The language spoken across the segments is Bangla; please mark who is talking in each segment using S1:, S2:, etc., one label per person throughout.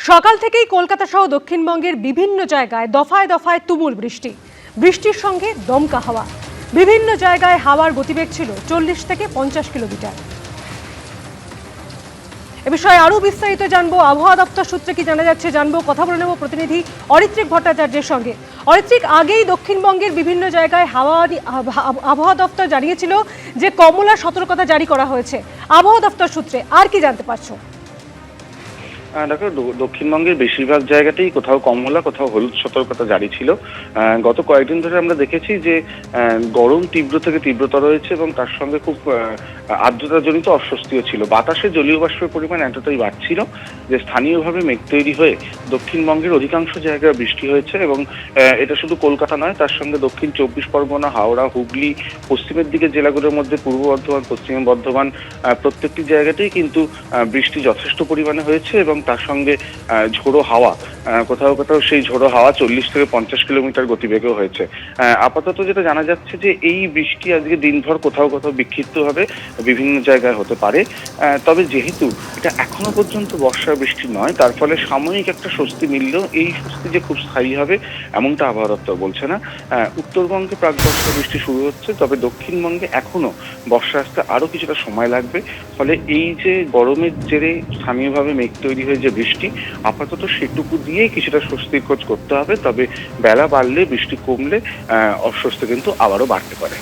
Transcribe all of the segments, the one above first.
S1: সকাল থেকেই কলকাতা সহ দক্ষিণবঙ্গের বিভিন্ন জায়গায় দফায় দফায় তুমুল বৃষ্টি। বৃষ্টির সঙ্গে দমকা হাওয়া। বিভিন্ন জায়গায় হাওয়ার গতিবেগ ছিল 40 থেকে 50 কিলোমিটার। এ বিষয়ে আরো বিস্তারিত জানবো, আবহাওয়া দপ্তর সূত্রে কি জানা যাচ্ছে জানবো। কথা বলে নেব প্রতিনিধি অরিত্রিক ভট্টাচার্যের সঙ্গে। অরিত্রিক, আগেই দক্ষিণবঙ্গের বিভিন্ন জায়গায় আবহাওয়া দপ্তর জানিয়েছিল যে কমলা সতর্কতা জারি করা হয়েছে। আবহাওয়া দপ্তর সূত্রে আর কি জানতে পারছো?
S2: দেখো, দক্ষিণবঙ্গের বেশিরভাগ জায়গাতেই কোথাও কমলা কোথাও হলুদ সতর্কতা জারি ছিল। গত কয়েকদিন ধরে আমরা দেখেছি যে গরম তীব্র থেকে তীব্রতর হয়েছে এবং তার সঙ্গে খুব আর্দ্রতাজনিত অস্বস্তিও ছিল। বাতাসে জলীয় বাষ্পের পরিমাণ এতটাই বাড়ছিল যে স্থানীয়ভাবে মেঘ তৈরি হয়ে দক্ষিণবঙ্গের অধিকাংশ জায়গায় বৃষ্টি হয়েছে। এবং এটা শুধু কলকাতা নয়, তার সঙ্গে দক্ষিণ 24 পরগনা, হাওড়া, হুগলি, পশ্চিমের দিকের জেলাগুলোর মধ্যে পূর্ব বর্ধমান, পশ্চিম বর্ধমান প্রত্যেকটি জায়গাতেই কিন্তু বৃষ্টি যথেষ্ট পরিমাণে হয়েছে এবং তার সঙ্গে ঝোড়ো হাওয়া, কোথাও কোথাও সেই ঝোড়ো হাওয়া 40 থেকে 50 কিলোমিটার গতিবেগেও হয়েছে। আপাতত যেটা জানা যাচ্ছে যে এই বৃষ্টি আজকে দিনভর কোথাও কোথাও বিক্ষিপ্তভাবে বিভিন্ন জায়গায় হতে পারে। তবে যেহেতু এটা এখনো পর্যন্ত বর্ষার বৃষ্টি নয়, তার ফলে সাময়িক একটা স্বস্তি মিললেও এই স্বস্তি যে খুব স্থায়ী হবে এমনটা আবহাওয়া দপ্তর বলছে না। উত্তরবঙ্গে প্রাক বর্ষা বৃষ্টি শুরু হচ্ছে, তবে দক্ষিণবঙ্গে এখনো বর্ষা আসতে আরো কিছুটা সময় লাগবে। ফলে এই যে গরমের জেরে স্থানীয়ভাবে মেঘ তৈরি হয়ে যে বৃষ্টি, আপাতত সেটুকু দিয়েই কিছুটা স্বস্তির খোঁজ করতে হবে। তবে বেলা বাড়লে, বৃষ্টি কমলে অস্বস্তি কিন্তু আবারও বাড়তে পারে।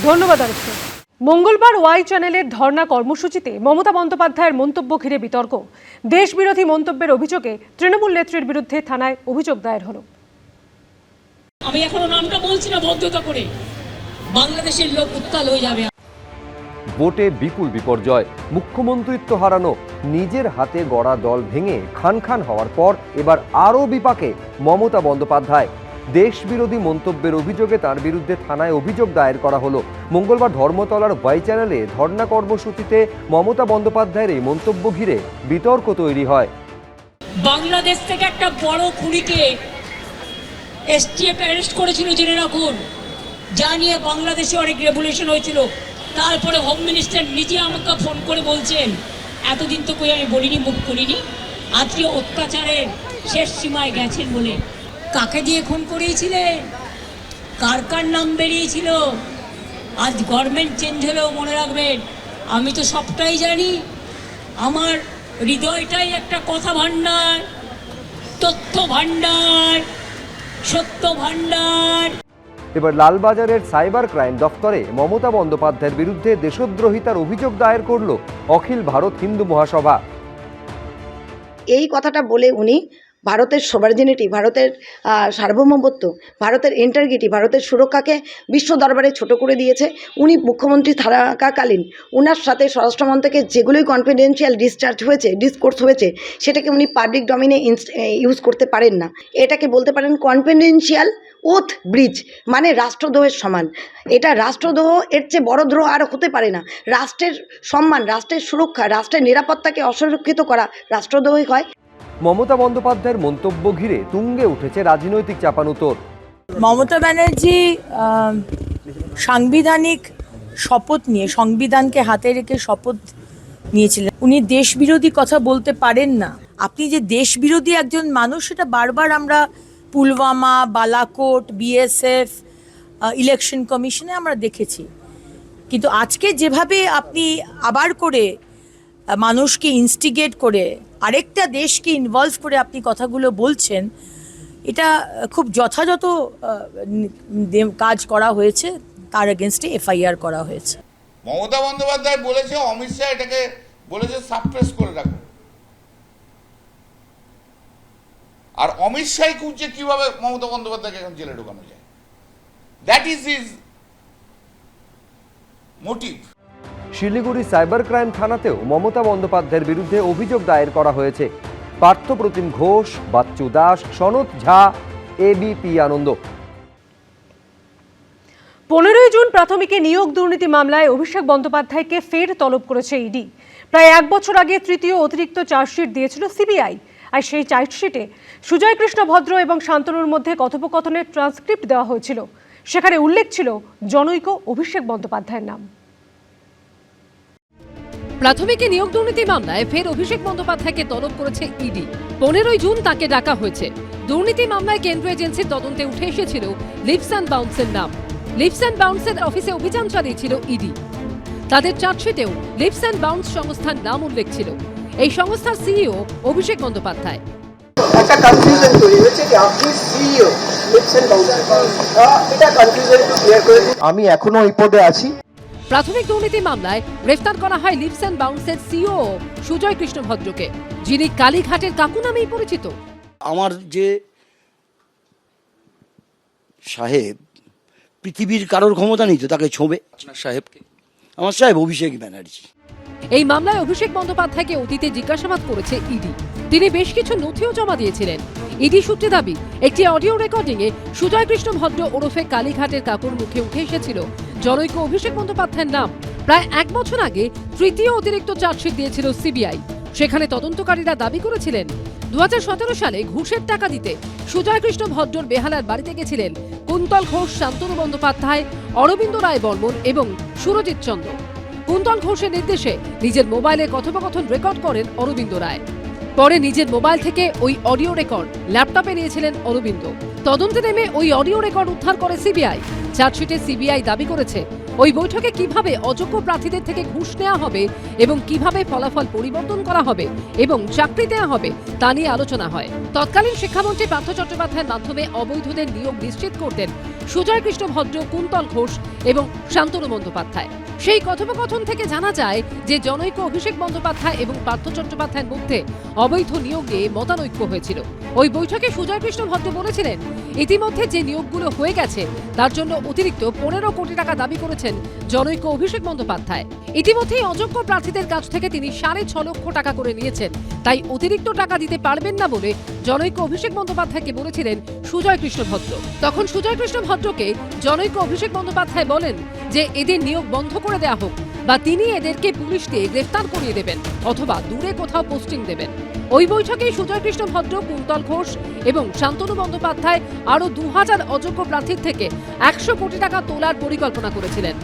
S1: ধন্যবাদ অরিত্রিক। মঙ্গলবার ওয়াই চ্যানেলের ধর্ণা কর্মসূচিতে মমতা বন্দ্যোপাধ্যায়ের মন্তব্য ঘিরে বিতর্ক। দেশবিরোধী মন্তব্যের অভিযোগে তৃণমূল নেত্রীর বিরুদ্ধে থানায় অভিযোগ দায়ের হলো।
S3: আমি এখনো নামটা বলছি না, ভদ্রতা করে। বাংলাদেশের লোক উত্তাল হয়ে যাবে।
S4: ভোটে বিপুল বিপর্যয়, মুখ্যমন্ত্রিত্ব হারানো, নিজের হাতে গড়া দল ভেঙে খান খান হওয়ার পর এবার আরও বিপাকে মমতা বন্দ্যোপাধ্যায়। দেশবিরোধী মন্তব্যের অভিযোগে তার বিরুদ্ধে থানায় অভিযোগ দায়ের করা হলো। মঙ্গলবার ধর্মতলার ওয়াই চ্যানেলে ধর্ণা কর্মসূচিতে মমতা বন্দ্যোপাধ্যায়ের এই মন্তব্য ঘিরে বিতর্ক তৈরি হয়।
S3: বাংলাদেশ থেকে একটা বড় খুনিকে এসটিএফ অ্যারেস্ট করেছিল, জেনে রাখুন। যা নিয়ে বাংলাদেশে অনেক রেভলিউশন হয়েছিল। তারপরে হোম মিনিস্টার নিজে আমাকে ফোন করে বলছেন, এতদিন তো কই আমি বলিনি, মুখ করিনি, আজকে অত্যাচারের শেষ সীমায় গেছেন বলে। কাকে দিয়ে খুন করিয়েছিলেন, কার কার নাম বেরিয়েছিল। আজ গভর্নমেন্ট চেঞ্জ হলেও মনে রাখবেন, আমি তো সবটাই জানি। আমার হৃদয়টাই একটা কথা ভাণ্ডার, তথ্য ভাণ্ডার, সত্য ভাণ্ডার।
S4: এবার লালবাজারের সাইবার ক্রাইম দফতরে মমতা বন্দ্যোপাধ্যায়ের বিরুদ্ধে দেশদ্রোহিতার অভিযোগ দায়ের করল অখিল ভারত হিন্দু মহাসভা।
S5: এই কথাটা বলে উনি ভারতের সভার্জিনিটি, ভারতের সার্বভৌমত্ব, ভারতের ইন্টারগ্রিটি, ভারতের সুরক্ষাকে বিশ্ব দরবারে ছোট করে দিয়েছে। উনি মুখ্যমন্ত্রী থাকাকালীন ওনার সাথে স্বরাষ্ট্রমন্ত্রকে যেগুলোই কনফিডেন্সিয়াল ডিসকোর্স হয়েছে সেটাকে উনি পাবলিক ডোমেইনে ইউজ করতে পারেন না। এটাকে বলতে পারেন কনফিডেন্সিয়াল ওথ ব্রিজ, মানে রাষ্ট্রদ্রোহের সমান। এটা রাষ্ট্রদ্রোহ, এর চেয়ে বড় দ্রোহ আর হতে পারে না। রাষ্ট্রের সম্মান, রাষ্ট্রের সুরক্ষা, রাষ্ট্রের নিরাপত্তাকে অসুরক্ষিত করা রাষ্ট্রদ্রোহই হয়।
S4: মমতা বন্দ্যোপাধ্যায়ের মন্তব্য ঘিরে তুঙ্গে উঠেছে রাজনৈতিক চাপানুতোর।
S6: মমতা ব্যানার্জি সাংবিধানিক শপথ নিয়ে, সংবিধানকে হাতে রেখে শপথ নিয়েছিলেন। উনি দেশবিরোধী কথা বলতে পারেন না। আপনি যে দেশবিরোধী একজন মানুষ, সেটা বারবার আমরা পুলওয়ামা, বালাকোট, বিএসএফ, ইলেকশন কমিশনে আমরা দেখেছি। কিন্তু আজকে যেভাবে আপনি আবার করে মানুষকে ইনস্টিগেট করে আরেকটা দেশকে ইনভলভ করে আপনি কথাগুলো বলছেন, এটা খুব যথাযথ কাজ করা হয়েছে। তার এগেনস্টে এফআইআর করা হয়েছে।
S7: মমতা বন্দ্যোপাধ্যায় বলেছে, অমিত শাহ এটাকে বলেছে সাপ্রেস করে রাখো। আর অমিত শাহ খুঁজছে কিভাবে মমতা বন্দ্যোপাধ্যায়কে এখন জেলে ঢোকানো যায়। That is his motive.
S4: Siliguri cyber crime থানাতেও মমতা বন্দ্যোপাধ্যায়ের বিরুদ্ধে অভিযোগ দায়ের করা হয়েছে। পার্থপ্রতিম ঘোষ, বাচ্চু দাস, সনৎ ঝা, এবিপি আনন্দ।
S1: 15 জুন প্রাথমিকে নিয়োগ দুর্নীতি মামলায় অভিষেক বন্দ্যোপাধ্যায়কে ফের তলব করেছে ইডি। প্রায় 1 বছর আগে তৃতীয় অতিরিক্ত চার্জশিট দিয়েছিল সিবিআই। আর সেই চার্জশিটে সুজয় কৃষ্ণ ভদ্র এবং শান্তনুর মধ্যে কথোপকথনের ট্রান্সক্রিপ্ট দেওয়া হয়েছিল। সেখানে উল্লেখ ছিল জনৈক অভিষেক বন্দ্যোপাধ্যায়ের নাম।
S8: প্রাথমিকে নিয়োগ দুর্নীতি মামলায় ফের অভিষেক বন্দ্যোপাধ্যায়কে তলব করেছে ইডি। 15ই জুন তাকে ডাকা হয়েছে। দুর্নীতি মামলায় কেন্দ্রীয় এজেন্সির তদন্তে উঠে এসেছিল লিপস অ্যান্ড বাউন্সের নাম। লিপস অ্যান্ড বাউন্সের অফিসে অভিযান চালিয়েছিল ইডি। তাদের চার্জশিটেও লিপস অ্যান্ড বাউন্স সংস্থার নাম উল্লেখ ছিল। এই সংস্থার সিইও অভিষেক বন্দ্যোপাধ্যায়।
S9: একটা কনফিউশন তৈরি হয়েছে যে আপনি সিইও লিপস এন্ড বাউন্স, এটা কনফিউশন একটু ক্লিয়ার করে দিন। আমি এখনো ওই পদে আছি।
S8: প্রাথমিক দুর্নীতি মামলায় গ্রেফতার করা হয় লিপস অ্যান্ড বাউন্সের সিইও সুজয় কৃষ্ণ ভদ্রকে, যিনি কালীঘাটের কাকু নামেই পরিচিত।
S10: আমার যে সাহেব, পৃথিবীর কারোর ক্ষমতা নেই তো তাকে ছোঁবে। আপনার সাহেবকে? আমার সাহেব অভিষেক ব্যানার্জি।
S8: এই মামলায় অভিষেক বন্দ্যোপাধ্যায়কে অতীতে জিজ্ঞাসাবাদ করেছে ইডি। তিনি বেশ কিছু নথিও জমা দিয়েছিলেন। ইডি সূত্রে দাবি, একটি অডিও রেকর্ডিংয়ে সুজয় কৃষ্ণ ভদ্র ওরফে কালীঘাটের কাকুর মুখে উঠে এসেছিল জনৈক অভিষেক বন্দ্যোপাধ্যায়ের নাম। প্রায় 1 বছর আগে তৃতীয় অতিরিক্ত চার্জশিট দিয়েছিল সিবিআই। সেখানে তদন্তকারীরা দাবি করেছিলেন 2017 সালে ঘুষের টাকা দিতে সুজয় কৃষ্ণ ভদ্রর বেহালার বাড়িতে গেছিলেন কুন্তল ঘোষ, শান্তনু বন্দ্যোপাধ্যায়, অরবিন্দ রায় বর্মন এবং সুরজিৎ চন্দ্র। কুন্তল ঘোষের নির্দেশে নিজের মোবাইলে কথোপকথন রেকর্ড করেন অরবিন্দ রায়। পরে নিজের মোবাইল থেকে ওই অডিও রেকর্ড ল্যাপটপে নিয়েছিলেন অরবিন্দ। তদন্তে নেমে ওই অডিও রেকর্ড উদ্ধার করে সিবিআই। চার্জশিটে সিবিআই দাবি করেছে ওই বৈঠকে কিভাবে অযোগ্য প্রার্থীদের থেকে ঘুষ নেওয়া হবে এবং কিভাবে ফলাফল পরিবর্তন করা হবে এবং চাকরি দেওয়া হবে তা নিয়ে আলোচনা হয়। তৎকালীন শিক্ষামন্ত্রী পার্থ চট্টোপাধ্যায়ের মাধ্যমে অবৈধদের নিয়োগ নিশ্চিত করতেন সুজয় কৃষ্ণ ভদ্র, কুন্তল ঘোষ এবং শান্তনু বন্দ্যোপাধ্যায়। সেই কথোপকথন থেকে জানা যায় যে জনৈক অভিষেক বন্দ্যোপাধ্যায় এবং পার্থ চট্টোপাধ্যায়ের মধ্যে অবৈধ নিয়োগ নিয়ে মতানৈক্য হয়েছিল। ওই বৈঠকে সুজয় কৃষ্ণ ভদ্র বলেছিলেন, ইতিমধ্যে যে নিয়োগগুলো হয়ে গেছে তার জন্য অতিরিক্ত 15 কোটি টাকা দাবি করেছেন জনৈক অভিষেক বন্দ্যোপাধ্যায়। ইতিমধ্যেই অযোগ্য প্রার্থীদের কাছ থেকে তিনি 6.5 লক্ষ টাকা করে নিয়েছেন, তাই অতিরিক্ত টাকা দিতে পারবেন না বলে জনৈক অভিষেক বন্দ্যোপাধ্যায়কে বলেছিলেন সুজয় কৃষ্ণ ভদ্র। তখন সুজয় কৃষ্ণ ভদ্রকে জনৈক অভিষেক বন্দ্যোপাধ্যায় বলেন যে এদের নিয়োগ বন্ধ করে দেওয়া হোক বা তিনি এদেরকে পুলিশ দিয়ে গ্রেফতার করিয়ে দেবেন অথবা দূরে কোথাও পোস্টিং দেবেন। ওই বৈঠকে সুজয় কৃষ্ণ ভদ্র, কুন্তল ঘোষ এবং শান্তনু বন্দ্যোপাধ্যায় আরো 2000 অযোগ্য প্রার্থীর থেকে 100 কোটি টাকা তোলার পরিকল্পনা করেছিলেন।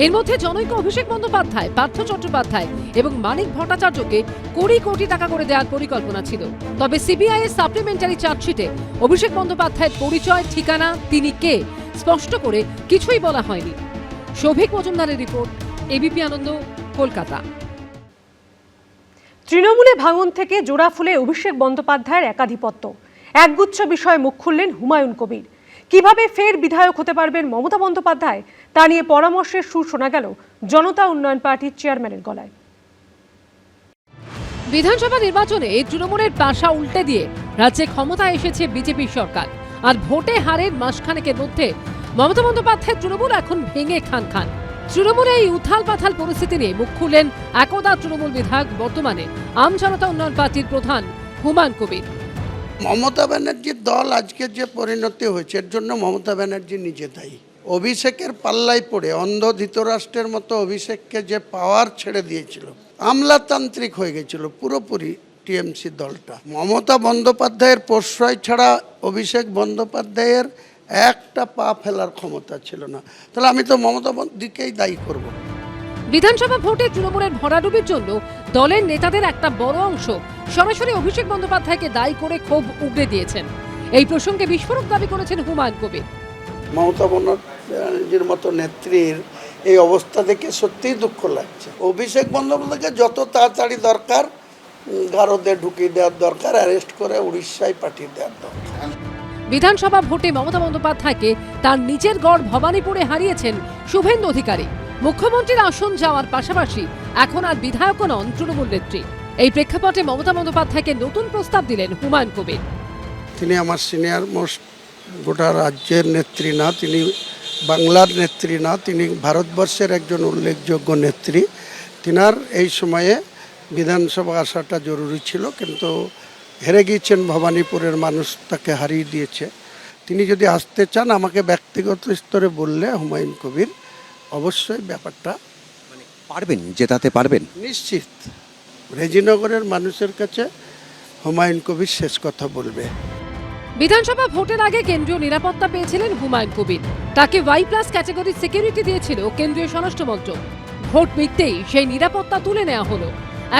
S8: এর মধ্যে জনৈক অভিষেক বন্দ্যোপাধ্যায়, পার্থ চট্টোপাধ্যায় এবং মানিক ভট্টাচার্যকে 20 কোটি টাকা করে দেওয়ার পরিকল্পনা ছিল। তবে সিবিআই এর সাপ্লিমেন্টারি চার্জশিটে অভিষেক বন্দ্যোপাধ্যায়ের পরিচয়, ঠিকানা, তিনি কে স্পষ্ট করে কিছুই বলা হয়নি। শৌভিক মজুমদারের রিপোর্ট, এবিপি আনন্দ, কলকাতা।
S1: তৃণমূলে ভাঙন থেকে জোড়া ফুলে অভিষেক বন্দ্যোপাধ্যায়ের একাধিপত্য। একগুচ্ছ বিষয়ে মুখ খুললেন হুমায়ুন কবির। কিভাবে ফের বিধায়ক হতে পারবেন মমতা বন্দ্যোপাধ্যায় তা নিয়ে পরামর্শের সুর শোনা গেল জনতা উন্নয়ন পার্টির চেয়ারম্যানের গলায়।
S8: বিধানসভা নির্বাচনে তৃণমূলের পাশা উল্টে দিয়ে রাজ্যে ক্ষমতায় এসেছে বিজেপি সরকার, আর ভোটে হারের মাসখানেকের মধ্যে মমতা বন্দ্যোপাধ্যায়ের তৃণমূল এখন ভেঙে খান খান। তৃণমূলে এই উথাল পাথাল পরিস্থিতি নিয়ে মুখ খুললেন একদা তৃণমূল বিধায়ক, বর্তমানে আম জনতা উন্নয়ন পার্টির প্রধান হুমায়ুন কবির।
S11: মমতা ব্যানার্জির দল আজকে যে পরিণতি হয়েছে এর জন্য মমতা ব্যানার্জি নিজে দায়ী। অভিষেকের পাল্লায় পড়ে অন্ধ ধৃতরাষ্ট্রের মতো অভিষেককে যে পাওয়ার ছেড়ে দিয়েছিল, আমলাতান্ত্রিক হয়ে গেছিল পুরোপুরি টিএমসি দলটা। মমতা বন্দ্যোপাধ্যায়ের প্রশ্রয় ছাড়া অভিষেক বন্দ্যোপাধ্যায়ের একটা পা ফেলার ক্ষমতা ছিল না। তাহলে আমি তো মমতা দিকেই দায়ী করব।
S8: বিধানসভা ভোটে তৃণমূলের ভরাডুবির জন্য দলের নেতাদের একটা বড় অংশ সরাসরি অভিষেক বন্দ্যোপাধ্যায়কে দায়ী করে ক্ষোভ উগড়ে দিয়েছেন। এই প্রসঙ্গে বিস্ফোরক দাবি করেছেন হুমায়ুন কবির।
S11: মমতা বন্দ্যোপাধ্যায়ের মতো নেত্রীর এই অবস্থা দেখে সত্যিই দুঃখ লাগছে। অভিষেক বন্দ্যোপাধ্যায়কে যত তাড়াতাড়ি দরকার গারদে ঢুকিয়ে দেওয়ার দরকার, অ্যারেস্ট করে উড়িষ্যায় পাঠিয়ে দেওয়ার দরকার।
S8: বিধানসভা ভোটে মমতা বন্দ্যোপাধ্যায়কে তার নিজের গড় ভবানীপুরে হারিয়েছেন শুভেন্দু অধিকারী। মুখ্যমন্ত্রীর আসন যাওয়ার পাশাপাশি এখন আর বিধায়কও নন তৃণমূল নেত্রী। এই প্রেক্ষাপটে মমতা বন্দ্যোপাধ্যায়কে নতুন প্রস্তাব দিলেন হুমায়ুন কবির।
S11: তিনি আমার সিনিয়র মোস্ট গোটা রাজ্যের নেত্রী না, তিনি বাংলার নেত্রী না, তিনি ভারতবর্ষের একজন উল্লেখযোগ্য নেত্রী। তিনার এই সময়ে বিধানসভা আসাটা জরুরি ছিল, কিন্তু হেরে গিয়েছেন ভবানীপুরের মানুষ, তাকে হারিয়ে দিয়েছে। তিনি যদি আসতে চান আমাকে ব্যক্তিগত স্তরে বললে হুমায়ুন কবির অবশ্যই ব্যাপারটা
S10: পারবেন, জেতাতে পারবেন
S11: নিশ্চিত। রেজিনগরের মানুষের কাছে হুমায়ুন কবির শেষ কথা বলবে।
S8: বিধানসভা ভোটের আগে কেন্দ্রীয় নিরাপত্তা পেয়েছিলেন হুমায়ুন কবির। তাকে Y+ ক্যাটাগরির সিকিউরিটি দিয়েছিল কেন্দ্রীয় স্বরাষ্ট্র মন্ত্রক। ভোট মিটতেই সেই নিরাপত্তা তুলে নেওয়া হলো।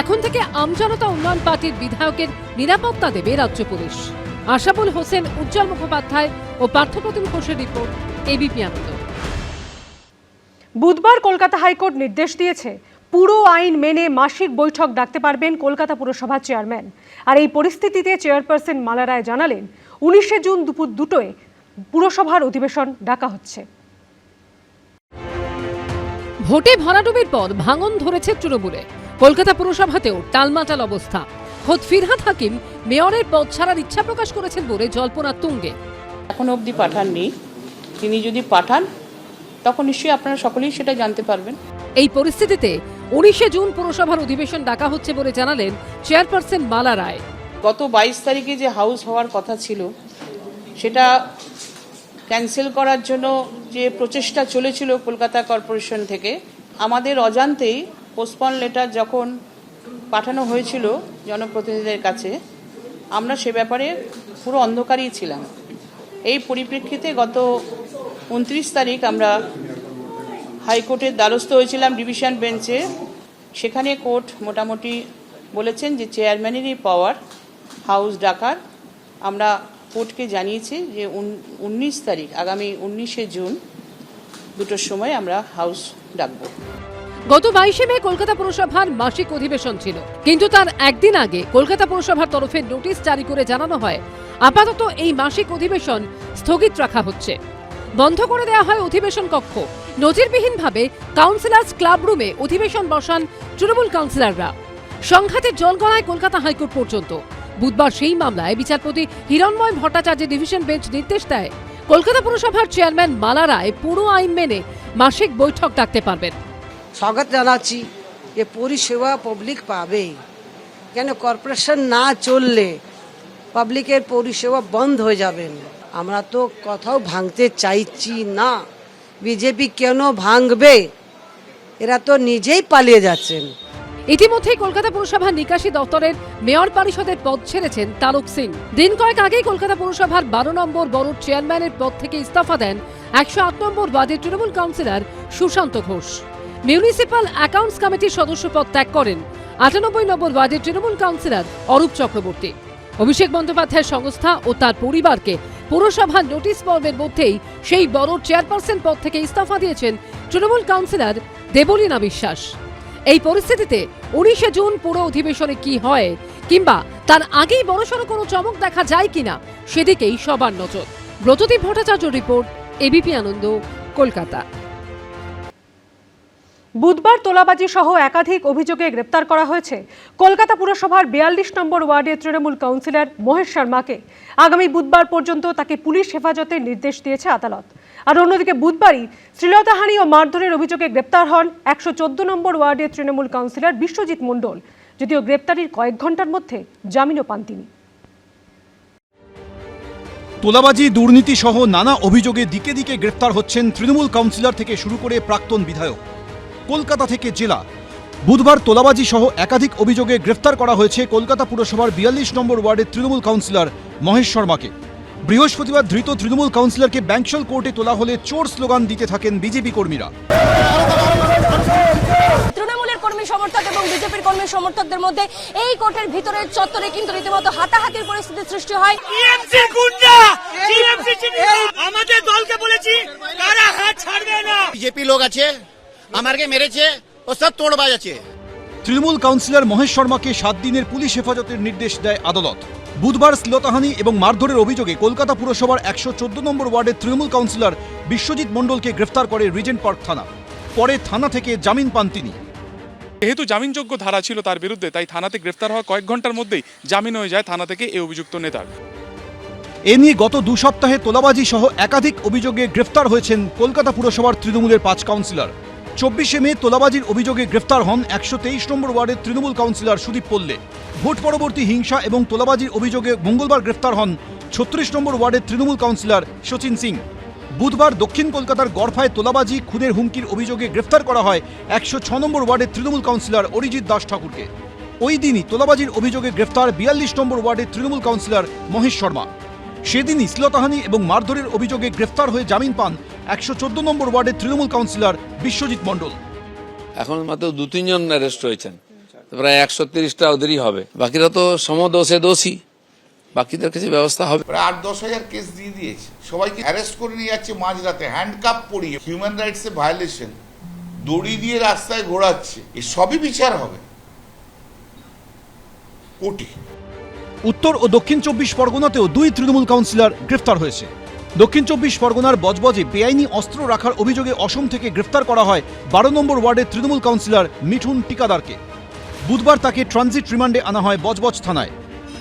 S8: এখন থেকে আমজনতা উন্নয়ন পার্টির বিধায়কের নিরাপত্তা দেবে রাজ্য পুলিশ। আশাবুল হোসেন, উজ্জ্বল মুখোপাধ্যায় ও পার্থপ্রতিম ঘোষের রিপোর্ট, এবিপি আনন্দ।
S1: বুধবার কলকাতা হাইকোর্ট নির্দেশ দিয়েছে পুরো আইন মেনে মাসিক বৈঠক ডাকতে পারবেন কলকাতা পুরসভার চেয়ারম্যান। আর এই পরিস্থিতিতে চেয়ারপারসন মালা রায় জানালেন 19শে জুন দুপুর 2টায় পুরসভার অধিবেশন ডাকা হচ্ছে।
S8: ভোটে ভরাডুবির পর ভাঙন ধরেছে তৃণমূলে। কলকাতা পুরসভাতেও টালমাটাল অবস্থা। খোদ ফিরহাদ হাকিম মেয়রের পদ ছাড়ার ইচ্ছা প্রকাশ করেছেন বলে জল্পনা তুঙ্গে।
S6: এখন অবধি পাঠাননি, তিনি যদি পাঠান তখন নিশ্চয়ই আপনারা সকলেই সেটা জানতে পারবেন।
S8: এই পরিস্থিতিতে 19শে জুন পুরসভার অধিবেশন ডাকা হচ্ছে বলে জানালেন চেয়ারপারসন মালা রায়।
S6: গত 22 তারিখে যে হাউস হওয়ার কথা ছিল সেটা ক্যান্সেল করার জন্য যে প্রচেষ্টা চলেছিল কলকাতা কর্পোরেশন থেকে, আমাদের অজান্তেই পোস্টপন লেটার যখন পাঠানো হয়েছিল জনপ্রতিনিধিদের কাছে, আমরা সে ব্যাপারে পুরো অন্ধকারই ছিলাম। এই পরিপ্রেক্ষিতে গত 29 তারিখ আমরা হাইকোর্টের দ্বারস্থ হয়েছিলাম ডিভিশন বেঞ্চে। সেখানে কোর্ট মোটামুটি বলেছেন যে চেয়ারম্যানেরই পাওয়ার হাউস ডাকার। আমরা কোর্টকে জানিয়েছি যে 19 তারিখ আগামী 19শে জুন 2টোর সময় আমরা হাউস ডাকব।
S8: গত 22শে মে কলকাতা পুরসভার মাসিক অধিবেশন ছিল, কিন্তু তার একদিন আগে কলকাতা পুরসভার তরফে নোটিশ জারি করে জানানো হয় আপাতত এই মাসিক অধিবেশন স্থগিত রাখা হচ্ছে। বন্ধ করে দেওয়া হয় অধিবেশন কক্ষ। নজিরবিহীনভাবে কাউন্সিলার্স ক্লাব রুমে অধিবেশন বসান তৃণমূল কাউন্সিলররা। সংঘাতের জলগড়ায় কলকাতা হাইকোর্ট পর্যন্ত। বুধবার সেই মামলায় বিচারপতি হিরণময় ভট্টাচার্যের ডিভিশন বেঞ্চ নির্দেশ দেয় কলকাতা পুরসভার চেয়ারম্যান মালা রায় পুরো আইন মেনে মাসিক বৈঠক ডাকতে পারবেন।
S12: স্বাগত জানাচ্ছি যে পরিষেবা পাবলিক পাবে, কেন কর্পোরেশন না চললে পাবলিকের পরিষেবা বন্ধ হয়ে যাবেন। আমরা তো কোথাও ভাঙতে চাইছি না, বিজেপি কেন ভাঙবে? এরা তো নিজেই পালিয়ে যাচ্ছেন।
S8: ইতিমধ্যেই কলকাতা পুরসভার নিকাশি দপ্তরের মেয়র পরিষদের পদ ছেড়েছেন তারক সিং। দিন কয়েক আগেই কলকাতা পুরসভার 12 নম্বর ওয়ার্ড চেয়ারম্যানের পদ থেকে ইস্তফা দেন 108 নম্বর ওয়ার্ডের Trinamool councillor Sushanta Ghosh. Municipal accounts কমিটির সদস্য পদ ত্যাগ করেন 98 নম্বর ওয়ার্ডের তৃণমূল কাউন্সিলর অরূপ চক্রবর্তী। অভিষেক বন্দ্যোপাধ্যায়ের সংস্থা ও তার পরিবারকে পুরসভার নোটিশ পর্বের মধ্যেই সেই বড় চেয়ারপারসন পদ থেকে ইস্তফা দিয়েছেন তৃণমূল কাউন্সিলর দেবলীনা বিশ্বাস। এই পরিস্থিতিতে 19শে জুন পুরো অধিবেশনে কি হয়, কিংবা তার আগেই বড়সড় কোনো চমক দেখা যায় কিনা, সেদিকেই সবার নজর। ব্রতদীপ ভট্টাচার্য রিপোর্ট, এবিপি আনন্দ, কলকাতা।
S1: বুধবার তোলাবাজি সহ একাধিক অভিযোগে গ্রেপ্তার করা হয়েছে কলকাতা পুরসভার 42 নম্বর ওয়ার্ডের তৃণমূল কাউন্সিলর মহেশ শর্মাকে। আগামী বুধবার পর্যন্ত তাকে পুলিশ হেফাজতের নির্দেশ দিয়েছে আদালত। আর অন্যদিকে বুধবারই শ্লীলতাহানি ও মারধরের অভিযোগে গ্রেপ্তার হন 114 নম্বর ওয়ার্ডের তৃণমূল কাউন্সিলর বিশ্বজিৎ মণ্ডল। যদিও গ্রেপ্তারির কয়েক ঘন্টার মধ্যে জামিনও পান তিনি।
S13: তোলাবাজি, দুর্নীতি সহ নানা অভিযোগে দিকে দিকে গ্রেপ্তার হচ্ছেন তৃণমূল কাউন্সিলর থেকে শুরু করে প্রাক্তন বিধায়ক। কলকাতা থেকে জেলা বুধবার তোলাবাজি সহ একাধিক অভিযোগে গ্রেফতার করা হয়েছে কলকাতা পুরসভার 42 নম্বর ওয়ার্ডের তৃণমূল কাউন্সিলর মহেশ শর্মাকে। বৃহস্পতিবার ধৃত তৃণমূল কাউন্সিলরকে ব্যাংশল কোর্টে তোলা হলে চোর স্লোগান দিতে থাকেন বিজেপি কর্মীরা।
S14: তৃণমূলের কর্মী সমর্থক এবং বিজেপির কর্মী সমর্থকদের মধ্যে এই কোর্টের ভিতরের চত্বরে কিন্তু রীতিমতো হাতাহাতির পরিস্থিতি সৃষ্টি হয়।
S15: আমাদের দলকে বলেছি কারা হাত ছাড়বে না। বিজেপি লোক আছে আমাকে মেরেছে, ও সব তোড়বাজ আছে।
S13: তৃণমূল কাউন্সিলর মহেশ শর্মাকে 7 দিনের পুলিশ হেফাজতের নির্দেশ দেয় আদালত। বুধবার শ্লীলতাহানি এবং মারধরের অভিযোগে কলকাতা পুরসভার 114 নম্বর ওয়ার্ডের তৃণমূল কাউন্সিলর বিশ্বজিৎ মণ্ডলকে গ্রেফতার করে রিজেন্ট পার্ক থানা। পরে থানা থেকে জামিন পান তিনি।
S16: যেহেতু জামিনযোগ্য ধারা ছিল তার বিরুদ্ধে, তাই থানাতে গ্রেফতার হওয়া কয়েক ঘন্টার মধ্যেই জামিন হয়ে যায় থানা থেকে এই অভিযুক্ত নেতার।
S13: এ নিয়ে গত 2 সপ্তাহে তোলাবাজি সহ একাধিক অভিযোগে গ্রেফতার হয়েছেন কলকাতা পুরসভার তৃণমূলের 5 কাউন্সিলর। 24শে মে তোলাবাজির অভিযোগে গ্রেফতার হন 123 নম্বর ওয়ার্ডের তৃণমূল কাউন্সিলর সুদীপ পল্লে। ভোট পরবর্তী হিংসা এবং তোলাবাজির অভিযোগে মঙ্গলবার গ্রেফতার হন 36 নম্বর ওয়ার্ডের তৃণমূল কাউন্সিলর শচীন সিং। বুধবার দক্ষিণ কলকাতার গড়ফায় তোলাবাজি, খুনের হুমকির অভিযোগে গ্রেফতার করা হয় 106 নম্বর ওয়ার্ডের তৃণমূল কাউন্সিলর অরিজিৎ দাস ঠাকুরকে। ওই দিনই তোলাবাজির অভিযোগে গ্রেফতার 42 নম্বর ওয়ার্ডের তৃণমূল কাউন্সিলর মহেশ শর্মা। সেদিনই শ্লীলতাহানি এবং মারধরের অভিযোগে গ্রেফতার হয়ে জামিন পান 114 নম্বর ওয়ার্ডের তৃণমূল কাউন্সিলর বিশ্বজিৎ মণ্ডল।
S17: এখন মাত্র 2-3 জন অ্যারেস্ট হয়েছেন, প্রায় 130টা ওদেরই হবে। বাকিরা তো সমদোষে দোষী, বাকিদের কাছে ব্যবস্থা হবে।
S7: প্রায় 8-10 হাজার কেস দিয়ে দিয়েছে, সবাইকে অ্যারেস্ট করে নিয়ে যাচ্ছে মাঝরাতে, হ্যান্ডকাপ পরিয়ে, হিউম্যান রাইটস এ ভায়োলেশন, দড়ি দিয়ে রাস্তায় ঘোরাচ্ছে। এই সবই বিচার হবে কোটি।
S13: উত্তর ও দক্ষিণ 24 পরগনাতেও 2 তৃণমূল কাউন্সিলর গ্রেফতার হয়েছে। দক্ষিণ 24 পরগনার বজবজে বেআইনি অস্ত্র রাখার অভিযোগে অসম থেকে গ্রেফতার করা হয় 12 নম্বর ওয়ার্ডের তৃণমূল কাউন্সিলর মিঠুন টিকাদারকে। বুধবার তাকে ট্রানজিট রিমান্ডে আনা হয় বজবজ থানায়।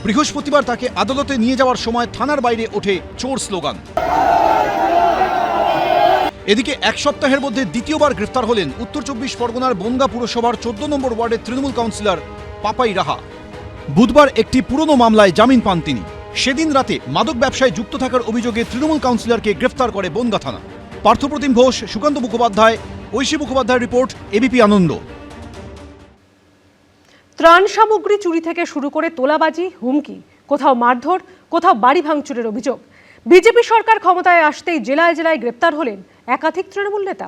S13: বৃহস্পতিবার তাকে আদালতে নিয়ে যাওয়ার সময় থানার বাইরে ওঠে চোর স্লোগান। এদিকে এক সপ্তাহের মধ্যে দ্বিতীয়বার গ্রেফতার হলেন উত্তর 24 পরগনার বনগাঁ পুরসভার 14 নম্বর ওয়ার্ডের তৃণমূল কাউন্সিলর পাপাই রাহা। বুধবার একটি পুরনো মামলায় জামিন পান তিনি। সেদিন রাতে মাদক ব্যবসায় যুক্ত থাকার অভিযোগে তৃণমূল কাউন্সিলরকে গ্রেফতার করে বনগাঁ থানা। পার্থপ্রতিম ঘোষ, সুকান্ত মুখোপাধ্যায়, ঐশী মুখোপাধ্যায়ের রিপোর্ট, এবিপি আনন্দ।
S1: ত্রাণ সামগ্রী চুরি থেকে শুরু করে তোলাবাজি, হুমকি, কোথাও মারধর, কোথাও বাড়ি ভাঙচুরের অভিযোগ। বিজেপি সরকার ক্ষমতায় আসতেই জেলায় জেলায় গ্রেপ্তার হলেন একাধিক তৃণমূল নেতা।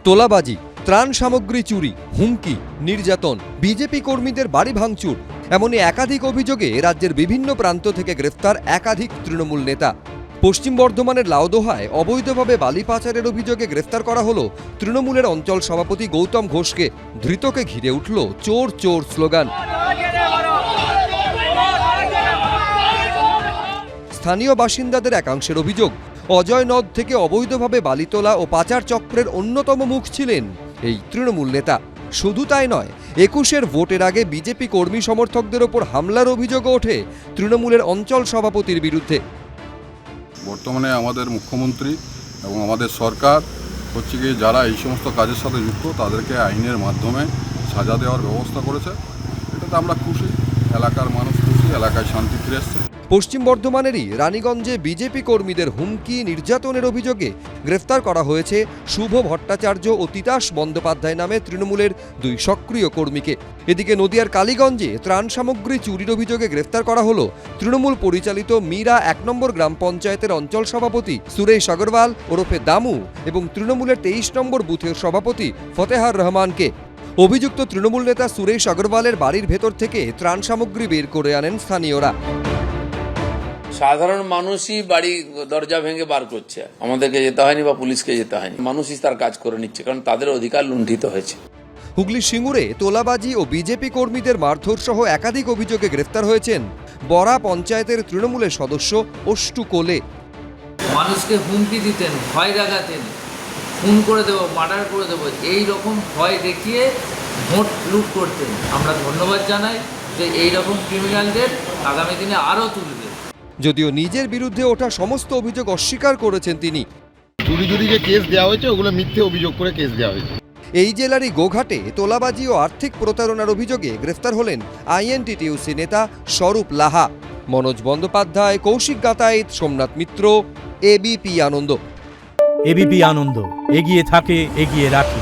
S4: তোলাবাজি, ত্রাণ সামগ্রী চুরি, হুমকি, নির্যাতন, বিজেপি কর্মীদের বাড়ি ভাঙচুর, এমনই একাধিক অভিযোগে রাজ্যের বিভিন্ন প্রান্ত থেকে গ্রেফতার একাধিক তৃণমূল নেতা। পশ্চিম বর্ধমানের লাউদোহায় অবৈধভাবে বালি পাচারের অভিযোগে গ্রেফতার করা হলো তৃণমূলের অঞ্চল সভাপতি গৌতম ঘোষকে। ধৃতকে ঘিরে উঠল চোর চোর স্লোগান। স্থানীয় বাসিন্দাদের একাংশের অভিযোগ, অজয় নদ থেকে অবৈধভাবে বালি তোলা ও পাচার চক্রের অন্যতম মুখ ছিলেন এই তৃণমূল নেতা। শুধু তাই নয়, 21-এর ভোটের আগে বিজেপি কর্মী সমর্থকদের ওপর হামলার অভিযোগও ওঠে তৃণমূলের অঞ্চল সভাপতির বিরুদ্ধে।
S18: বর্তমানে আমাদের মুখ্যমন্ত্রী এবং আমাদের সরকার হচ্ছে কি যারা এই সমস্ত কাজের সাথে যুক্ত তাদেরকে আইনের মাধ্যমে সাজা দেওয়ার ব্যবস্থা করেছে। এটাতে আমরা খুশি, এলাকার মানুষ খুশি, এলাকায় শান্তি ফিরে এসছে।
S4: পশ্চিম বর্ধমানেরই রানীগঞ্জে বিজেপি কর্মীদের হুমকি, নির্যাতনের অভিযোগে গ্রেফতার করা হয়েছে শুভ ভট্টাচার্য ও তিতাস বন্দ্যোপাধ্যায় নামে তৃণমূলের 2 সক্রিয় কর্মীকে। এদিকে নদিয়ার কালীগঞ্জে ত্রাণ সামগ্রী চুরির অভিযোগে গ্রেফতার করা হলো তৃণমূল পরিচালিত মীরা 1 নম্বর গ্রাম পঞ্চায়েতের অঞ্চল সভাপতি সুরেশ আগরওয়াল ওরফে দামু এবং তৃণমূলের 23 নম্বর বুথের সভাপতি ফতেহার রহমানকে। অভিযুক্ত তৃণমূল নেতা সুরেশ আগরওয়ালের বাড়ির ভেতর থেকে ত্রাণ সামগ্রী বের করে আনেন স্থানীয়রা।
S17: সাধারণ মানুষই বাড়ি দরজা ভেঙে বার করছে, আমাদেরকে যেতে হয়নি বা পুলিশকে যেতে হয়নি, মানুষই তার কাজ করে নিচ্ছে, কারণ তাদের অধিকার লুণ্ঠিত হয়েছে।
S4: হুগলি সিঙ্গুরে তোলাবাজি ও বিজেপি কর্মীদের মারধর সহ একাধিক অভিযোগে গ্রেফতার হয়েছেন বরা পঞ্চায়েতের তৃণমূলের সদস্য অষ্টু কোলে।
S19: মানুষকে হুমকি দিতেন, ভয় দেখাতেন, খুন করে দেবো, মার্ডার করে দেবো, এই রকম ভয় দেখিয়ে ভোট লুট করতেন। আমরা ধন্যবাদ জানাই যে এই রকম ক্রিমিনালদের আগামী দিনে আরও তুলবে।
S4: যদিও নিজের বিরুদ্ধে ওঠা সমস্ত অভিযোগ অস্বীকার করেছেন তিনি।
S20: চুরি যে কেস দেওয়া হয়েছে ওগুলো মিথ্যে অভিযোগ করে কেস দেওয়া হয়েছে।
S4: এই জেলারই গোঘাটে তোলাবাজি ও আর্থিক প্রতারণার অভিযোগে গ্রেফতার হলেন আইএনটিটিউসি নেতা স্বরূপ লাহা। মনোজ বন্দ্যোপাধ্যায়, কৌশিক গাতাইত, সোমনাথ মিত্র, এবিপি আনন্দ।
S21: এবিপি আনন্দ, এগিয়ে থাকে, এগিয়ে রাখে।